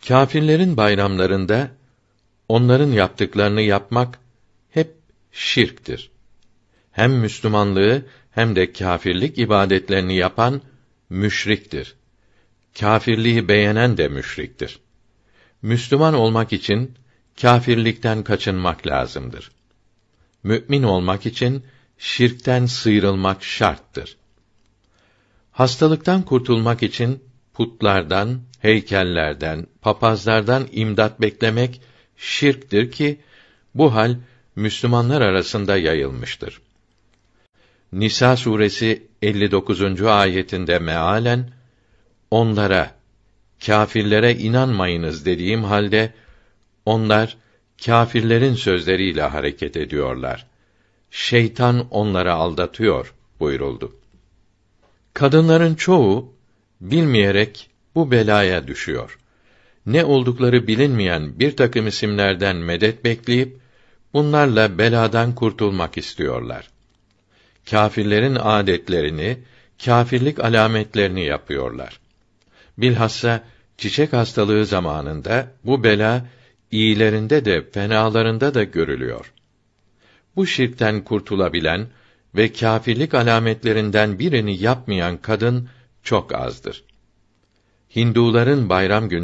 Kâfirlerin bayramlarında onların yaptıklarını yapmak hep şirktir. Hem Müslümanlığı hem de kâfirlik ibadetlerini yapan müşriktir. Kâfirliği beğenen de müşriktir. Müslüman olmak için kâfirlikten kaçınmak lazımdır. Mü'min olmak için şirkten sıyrılmak şarttır. Hastalıktan kurtulmak için putlardan, heykellerden, papazlardan imdat beklemek şirktir ki bu hal Müslümanlar arasında yayılmıştır. Nisa suresi 59. ayetinde mealen onlara, kâfirlere inanmayınız dediğim halde onlar kâfirlerin sözleriyle hareket ediyorlar. Şeytan onları aldatıyor buyuruldu. Kadınların çoğu bilmeyerek bu belaya düşüyor. Ne oldukları bilinmeyen bir takım isimlerden medet bekleyip bunlarla beladan kurtulmak istiyorlar. Kâfirlerin adetlerini, kâfirlik alametlerini yapıyorlar. Bilhassa çiçek hastalığı zamanında bu bela iyilerinde de fenalarında da görülüyor. Bu şirkten kurtulabilen ve kâfirlik alametlerinden birini yapmayan kadın çok azdır. Hinduların bayram günü